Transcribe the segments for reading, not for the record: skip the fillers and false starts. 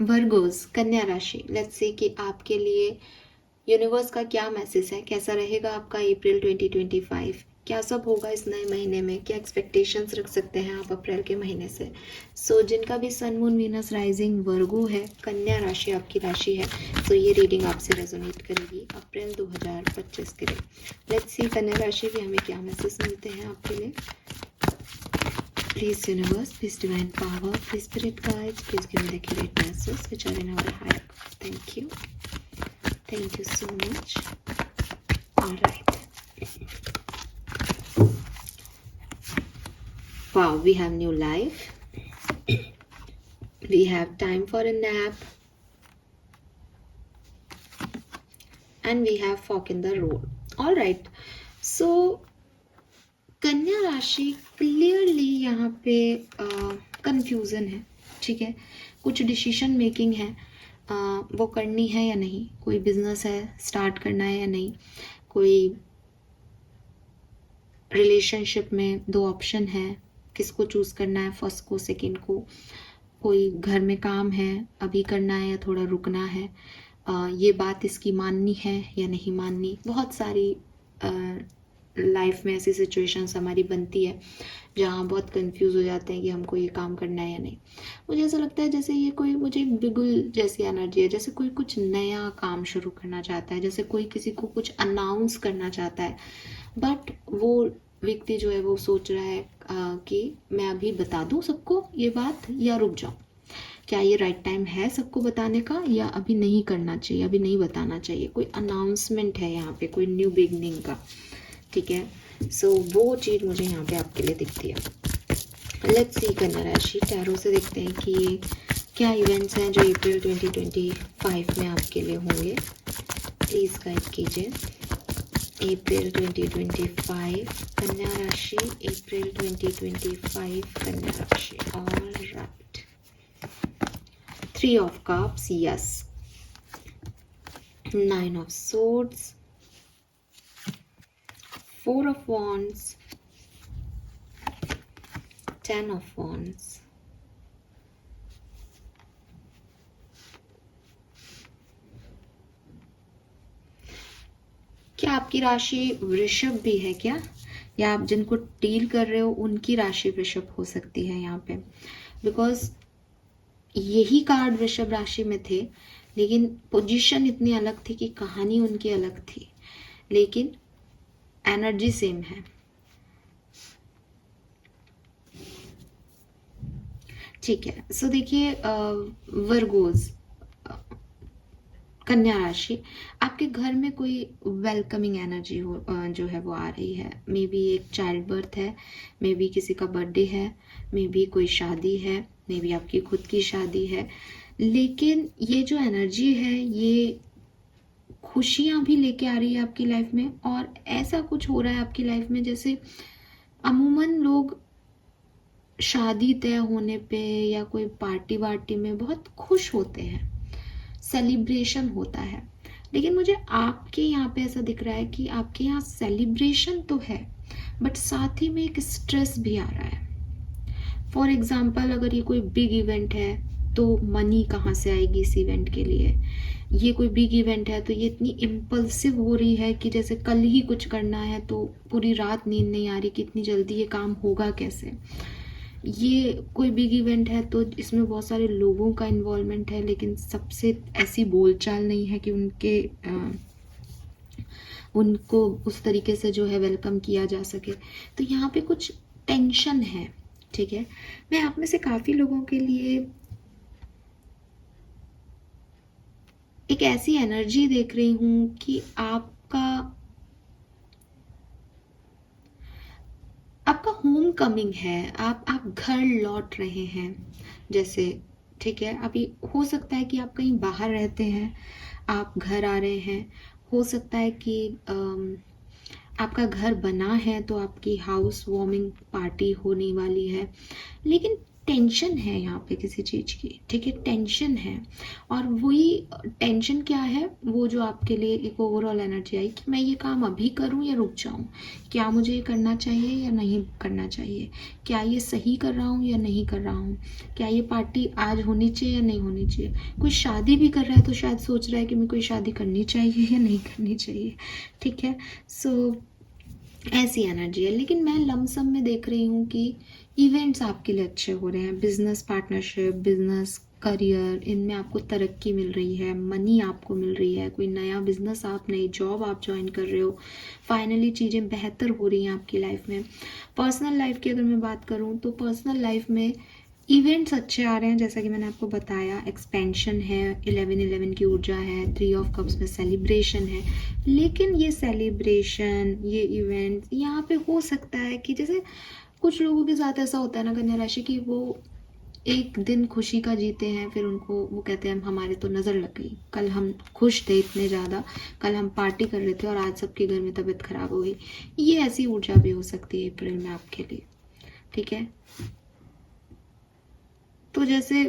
Virgo's, कन्या राशि, let's say कि आपके लिए यूनिवर्स का क्या मैसेज है, कैसा रहेगा आपका अप्रैल 2025, क्या सब होगा इस नए महीने में, क्या एक्सपेक्टेशंस रख सकते हैं आप अप्रैल के महीने से। जिनका भी सन मून वीनस राइजिंग वर्गो है, कन्या राशि आपकी राशि है, ये रीडिंग आपसे रेजोनेट करेगी अप्रैल 2025 के लिए। लेट्स सी कन्या राशि के हमें क्या मैसेज मिलते हैं आपके लिए। Please universe, please divine power, please spirit guides, please give me the accurate messages which are in our higher. Thank you. Thank you so much. Alright. Wow, we have new life. We have time for a nap. And we have fork in the road. Alright. So कन्या राशि clearly यहाँ पे confusion है, ठीक है। कुछ decision making है, वो करनी है या नहीं, कोई बिजनेस है स्टार्ट करना है या नहीं, कोई रिलेशनशिप में दो ऑप्शन है, किसको चूज करना है, फर्स्ट को सेकंड को, कोई घर में काम है अभी करना है या थोड़ा रुकना है, ये बात इसकी माननी है या नहीं माननी। बहुत सारी लाइफ में ऐसी सिचुएशंस हमारी बनती है जहाँ बहुत कंफ्यूज हो जाते हैं कि हमको ये काम करना है या नहीं। मुझे ऐसा लगता है जैसे ये कोई, मुझे बिगुल जैसी एनर्जी है, जैसे कोई कुछ नया काम शुरू करना चाहता है, जैसे कोई किसी को कुछ अनाउंस करना चाहता है, बट वो व्यक्ति जो है वो सोच रहा है कि मैं अभी बता दूँ सबको ये बात या रुक जाऊँ, क्या ये राइट टाइम है सबको बताने का या अभी नहीं करना चाहिए, अभी नहीं बताना चाहिए। कोई अनाउंसमेंट है यहाँ पे, कोई न्यू बिगनिंग का, ठीक है। वो चीज़ मुझे यहाँ पे आपके लिए दिखती है। लेट्स सी कन्या राशि, टैरो से देखते हैं कि ये क्या इवेंट्स हैं जो अप्रैल 2025 में आपके लिए होंगे। प्लीज़ गाइड कीजिए। अप्रैल 2025 कन्या राशि, अप्रैल 2025 कन्या राशि। Alright, 3 of cups, yes, 9 of swords, 4 of wands, 10 of wands, क्या आपकी राशि वृषभ भी है क्या, या आप जिनको डील कर रहे हो उनकी राशि वृषभ हो सकती है यहाँ पे, बिकॉज यही कार्ड वृषभ राशि में थे, लेकिन पोजीशन इतनी अलग थी कि कहानी उनकी अलग थी, लेकिन एनर्जी सेम है। ठीक है, सो देखिए वर्गोज, कन्या राशि, आपके घर में कोई वेलकमिंग एनर्जी हो जो है वो आ रही है। मे बी एक चाइल्ड बर्थ है, मे बी किसी का बर्थडे है, मे बी कोई शादी है, मे बी आपकी खुद की शादी है, लेकिन ये जो एनर्जी है ये खुशियाँ भी लेके आ रही है आपकी लाइफ में। और ऐसा कुछ हो रहा है आपकी लाइफ में जैसे अमूमन लोग शादी तय होने पे या कोई पार्टी वार्टी में बहुत खुश होते हैं, सेलिब्रेशन होता है, लेकिन मुझे आपके यहाँ पे ऐसा दिख रहा है कि आपके यहाँ सेलिब्रेशन तो है बट साथ ही में एक स्ट्रेस भी आ रहा है। फॉर एग्जाम्पल, अगर ये कोई बिग इवेंट है तो मनी कहाँ से आएगी इस इवेंट के लिए। ये कोई बिग इवेंट है तो ये इतनी इम्पल्सिव हो रही है कि जैसे कल ही कुछ करना है तो पूरी रात नींद नहीं आ रही कि इतनी जल्दी ये काम होगा कैसे। ये कोई बिग इवेंट है तो इसमें बहुत सारे लोगों का इन्वॉल्वमेंट है, लेकिन सबसे ऐसी बोलचाल नहीं है कि उनको उस तरीके से जो है वेलकम किया जा सके। तो यहाँ पे कुछ टेंशन है, ठीक है। मैं आप में से काफ़ी लोगों के लिए एक ऐसी एनर्जी देख रही हूँ कि आपका होम कमिंग है, आप घर लौट रहे हैं जैसे, ठीक है। अभी हो सकता है कि आप कहीं बाहर रहते हैं, आप घर आ रहे हैं, हो सकता है कि आपका घर बना है तो आपकी हाउस वार्मिंग पार्टी होने वाली है, लेकिन टेंशन है यहाँ पे किसी चीज़ की, ठीक है, टेंशन है। और वही टेंशन क्या है, वो जो आपके लिए एक ओवरऑल एनर्जी आई कि मैं ये काम अभी करूँ या रुक जाऊँ, क्या मुझे ये करना चाहिए या नहीं करना चाहिए, क्या ये सही कर रहा हूँ या नहीं कर रहा हूँ, क्या ये पार्टी आज होनी चाहिए या नहीं होनी चाहिए। कोई शादी भी कर रहा है तो शायद सोच रहा है कि मैं कोई शादी करनी चाहिए या नहीं करनी चाहिए, ठीक है। सो ऐसी एनर्जी है। लेकिन मैं लमसम में देख रही हूँ कि इवेंट्स आपके लिए अच्छे हो रहे हैं, बिजनेस पार्टनरशिप, बिजनेस करियर, इनमें आपको तरक्की मिल रही है, मनी आपको मिल रही है, कोई नया बिजनेस आप, नई जॉब आप ज्वाइन कर रहे हो, फाइनली चीज़ें बेहतर हो रही हैं आपकी लाइफ में। पर्सनल लाइफ की अगर मैं बात करूँ तो पर्सनल लाइफ में इवेंट्स अच्छे आ रहे हैं, जैसा कि मैंने आपको बताया, एक्सपेंशन है, 11-11 की ऊर्जा है, 3 ऑफ कप्स में सेलिब्रेशन है। लेकिन ये सेलिब्रेशन, ये इवेंट्स यहाँ पे हो सकता है कि जैसे कुछ लोगों के साथ ऐसा होता है ना कन्या राशि की, वो एक दिन खुशी का जीते हैं, फिर उनको वो कहते हैं हमारे तो नज़र लग गई, कल हम खुश थे इतने ज़्यादा, कल हम पार्टी कर रहे थे और आज सबके घर में तबीयत खराब हो गई। ये ऐसी ऊर्जा भी हो सकती है अप्रैल में आपके लिए, ठीक है। तो जैसे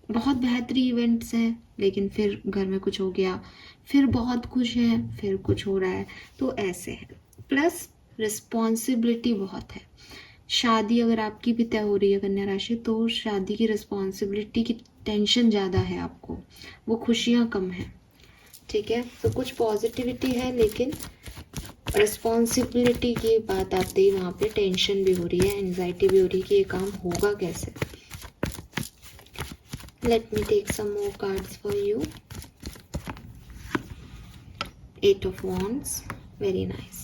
बहुत बेहतरीन इवेंट्स हैं, लेकिन फिर घर में कुछ हो गया, फिर बहुत खुश हैं, फिर कुछ हो रहा है, तो ऐसे है। प्लस रिस्पॉन्सिबिलिटी बहुत है। शादी अगर आपकी भी तय हो रही है कन्या राशि, तो शादी की रिस्पॉन्सिबिलिटी की टेंशन ज़्यादा है आपको, वो खुशियाँ कम हैं, ठीक है। तो कुछ पॉजिटिविटी है, लेकिन रिस्पॉन्सिबिलिटी की बात आते ही वहाँ पे टेंशन भी हो रही है, एंजाइटी भी हो रही है कि ये काम होगा कैसे। Let me take some more cards for you. 8 of Wands, very nice.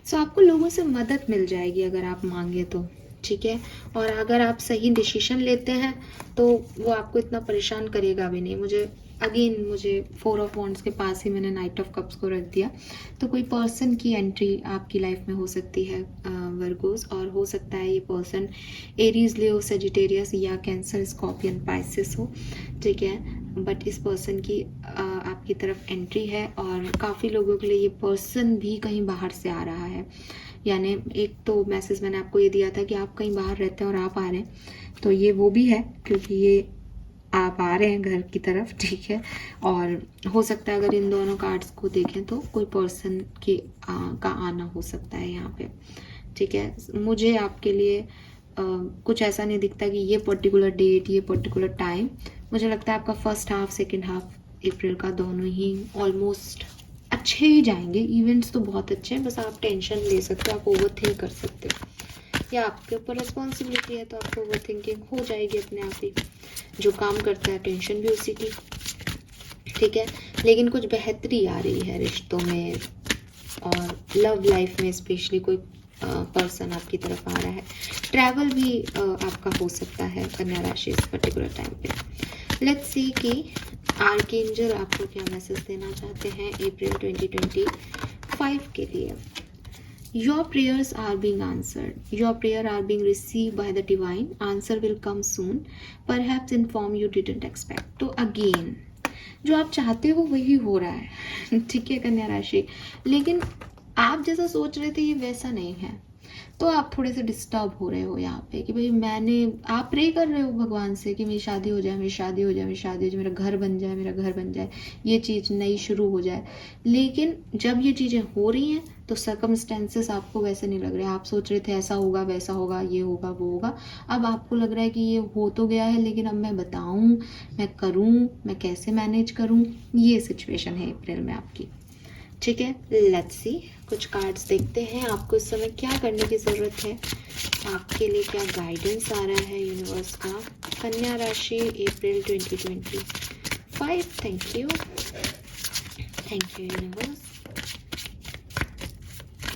So आपको लोगों से मदद मिल जाएगी अगर आप मांगे तो, ठीक है। और अगर आप सही डिसीजन लेते हैं तो वो आपको इतना परेशान करेगा भी नहीं। मुझे 4 ऑफ वॉन्ड्स के पास ही मैंने नाइट ऑफ कप्स को रख दिया। तो कोई पर्सन की एंट्री आपकी लाइफ में हो सकती है वर्गोस, और हो सकता है ये पर्सन एरीज, लियो, सेजिटेरियस या कैंसर, स्कॉर्पियन, पाइसिस हो, ठीक है। बट इस पर्सन की आपकी तरफ एंट्री है, और काफ़ी लोगों के लिए ये पर्सन भी कहीं बाहर से आ रहा है। यानी एक तो मैसेज मैंने आपको ये दिया था कि आप कहीं बाहर रहते हैं और आप आ रहे हैं, तो ये वो भी है, क्योंकि ये आप आ रहे हैं घर की तरफ, ठीक है। और हो सकता है अगर इन दोनों कार्ड्स को देखें तो कोई पर्सन का आना हो सकता है यहाँ पे, ठीक है। मुझे आपके लिए कुछ ऐसा नहीं दिखता कि ये पर्टिकुलर डेट, ये पर्टिकुलर टाइम। मुझे लगता है आपका फर्स्ट हाफ, सेकेंड हाफ अप्रैल का दोनों ही ऑलमोस्ट अच्छे ही जाएंगे। इवेंट्स तो बहुत अच्छे हैं, बस आप टेंशन ले सकते हो, आप ओवर थिंक कर सकते हो, या आपके ऊपर रिस्पॉन्सिबिलिटी है तो आपको ओवर थिंकिंग हो जाएगी अपने आप ही। जो काम करता है टेंशन भी उसी की, ठीक है। लेकिन कुछ बेहतरी आ रही है रिश्तों में और लव लाइफ में, स्पेशली कोई पर्सन आपकी तरफ आ रहा है। ट्रैवल भी आपका हो सकता है कन्या राशि इस पर्टिकुलर टाइम पे। लेट्स सी कि आर्कएंजल आपको क्या मैसेज देना चाहते हैं अप्रैल 2025 के लिए। Your prayers are being answered. Your prayer are being received by the divine. Answer will come soon. Perhaps in form you didn't expect. तो again, जो आप चाहते हो वही हो रहा है, ठीक है कन्या राशि। लेकिन आप जैसा सोच रहे थे ये वैसा नहीं है, तो आप थोड़े से डिस्टर्ब हो रहे हो यहाँ पे कि भाई आप प्रे कर रहे हो भगवान से कि मेरी शादी हो जाए, मेरी शादी हो जाए, मेरी शादी हो जाए, मेरा घर बन जाए, मेरा घर बन जाए, ये चीज़ नई शुरू हो जाए। लेकिन जब ये चीज़ें हो रही हैं तो सर्कमस्टेंसेस आपको वैसे नहीं लग रहे। आप सोच रहे थे ऐसा होगा, वैसा होगा, ये होगा, वो होगा। अब आपको लग रहा है कि ये हो तो गया है, लेकिन अब मैं बताऊँ, मैं करूँ, मैं कैसे मैनेज करूँ, ये सिचुएशन है अप्रैल में आपकी, ठीक है। लेट्स सी, कुछ कार्ड्स देखते हैं आपको इस समय क्या करने की ज़रूरत है, आपके लिए क्या गाइडेंस आ रहा है यूनिवर्स का। कन्या राशि अप्रैल 2025। Thank you universe,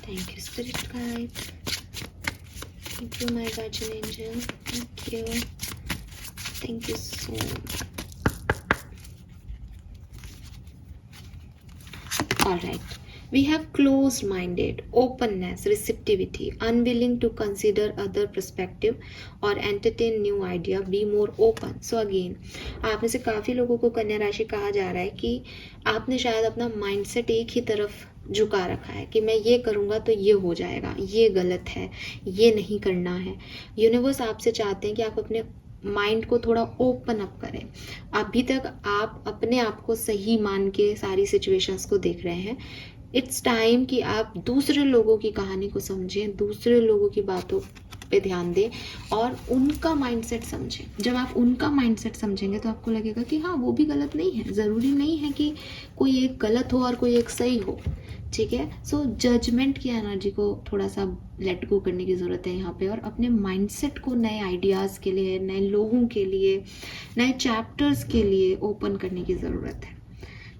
thank you spirit guide, thank you my guardian angel, thank you so much. All right, we have closed-minded, openness, receptivity, unwilling to consider other perspective or entertain new idea, be more open. So again, आप में से काफ़ी लोगों को कन्या राशि कहा जा रहा है कि आपने शायद अपना माइंडसेट एक ही तरफ झुका रखा है कि मैं ये करूँगा तो ये हो जाएगा, ये गलत है, ये नहीं करना है। यूनिवर्स आपसे चाहते हैं कि आप अपने माइंड को थोड़ा ओपन अप करें। अभी तक आप अपने आप को सही मान के सारी सिचुएशंस को देख रहे हैं। इट्स टाइम कि आप दूसरे लोगों की कहानी को समझें, दूसरे लोगों की बातों पे ध्यान दें और उनका माइंडसेट समझें। जब आप उनका माइंडसेट समझेंगे तो आपको लगेगा कि हाँ, वो भी गलत नहीं है। ज़रूरी नहीं है कि कोई एक गलत हो और कोई एक सही हो, ठीक है। सो जजमेंट की एनर्जी को थोड़ा सा लेट गो करने की ज़रूरत है यहाँ पे, और अपने माइंडसेट को नए आइडियाज़ के लिए, नए लोगों के लिए, नए चैप्टर्स के लिए ओपन करने की ज़रूरत है,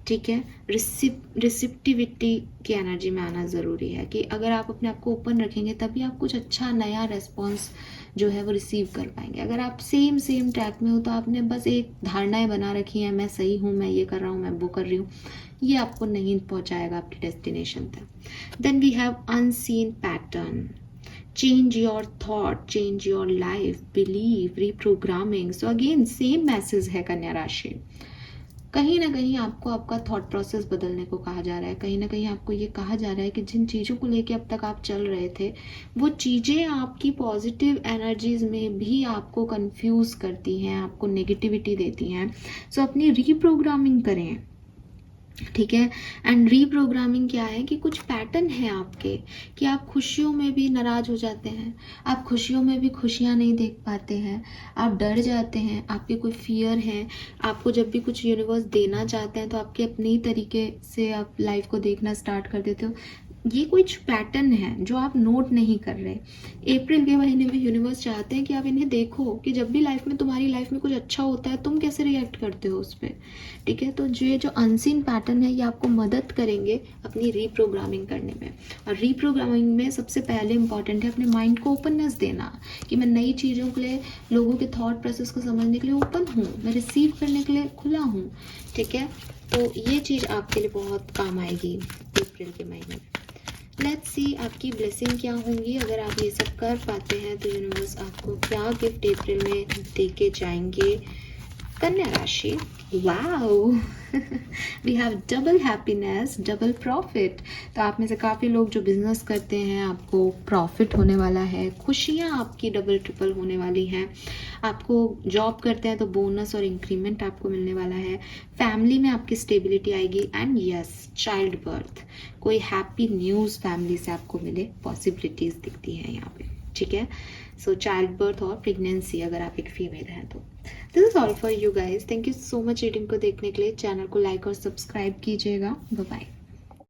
ठीक है। रिसिप्टिविटी की एनर्जी में आना ज़रूरी है कि अगर आप अपने आप को ओपन रखेंगे तभी आप कुछ अच्छा नया रेस्पॉन्स जो है वो रिसीव कर पाएंगे। अगर आप सेम ट्रैक में हो तो आपने बस एक धारणाएं बना रखी हैं, मैं सही हूँ, मैं ये कर रहा हूँ, मैं वो कर रही हूँ, ये आपको नहीं पहुँचाएगा आपकी डेस्टिनेशन तक। Then we have unseen pattern, change your thought, change your life, belief, reprogramming। so again same message है कन्या राशि। कहीं ना कहीं आपको आपका थॉट प्रोसेस बदलने को कहा जा रहा है। कहीं ना कहीं आपको ये कहा जा रहा है कि जिन चीज़ों को लेके अब तक आप चल रहे थे वो चीज़ें आपकी पॉजिटिव एनर्जीज में भी आपको कंफ्यूज करती हैं, आपको नेगेटिविटी देती हैं। सो अपनी रीप्रोग्रामिंग करें, ठीक है। एंड रीप्रोग्रामिंग क्या है कि कुछ पैटर्न है आपके कि आप खुशियों में भी नाराज हो जाते हैं, आप खुशियों में भी खुशियाँ नहीं देख पाते हैं, आप डर जाते हैं, आपके कोई फियर है। आपको जब भी कुछ यूनिवर्स देना चाहते हैं तो आपके अपने ही तरीके से आप लाइफ को देखना स्टार्ट कर देते हो। ये कुछ पैटर्न है जो आप नोट नहीं कर रहे। अप्रैल के महीने में यूनिवर्स चाहते हैं कि आप इन्हें देखो कि जब भी लाइफ में, तुम्हारी लाइफ में कुछ अच्छा होता है, तुम कैसे रिएक्ट करते हो उस पर, ठीक है। तो जो अनसीन पैटर्न है ये आपको मदद करेंगे अपनी रीप्रोग्रामिंग करने में। और रीप्रोग्रामिंग में सबसे पहले इंपॉर्टेंट है अपने माइंड को ओपननेस देना कि मैं नई चीज़ों के लिए, लोगों के थॉट प्रोसेस को समझने के लिए ओपन हूँ, मैं रिसीव करने के लिए खुला हूँ, ठीक है। तो ये चीज़ आपके लिए बहुत काम आएगी अप्रैल के महीने में। लेट्स सी आपकी ब्लेसिंग क्या होंगी। अगर आप ये सब कर पाते हैं तो यूनिवर्स आपको क्या गिफ्ट अप्रैल में दे के जाएंगे। कन्या राशि, wow we have double happiness, double profit. तो आप में से काफ़ी लोग जो बिजनेस करते हैं आपको प्रॉफिट होने वाला है, खुशियाँ आपकी डबल ट्रिपल होने वाली हैं। आपको जॉब करते हैं तो बोनस और इंक्रीमेंट आपको मिलने वाला है। फैमिली में आपकी स्टेबिलिटी आएगी। एंड यस, चाइल्ड बर्थ, कोई हैप्पी न्यूज़ फैमिली से आपको मिले, पॉसिबिलिटीज़ दिखती हैं यहाँ पे, ठीक है। सो चाइल्ड बर्थ और प्रेगनेंसी अगर आप एक फीमेल हैं तो। This is all for you guys. Thank you so much reading को देखने के लिए। चैनल को लाइक और सब्सक्राइब कीजिएगा। Bye bye.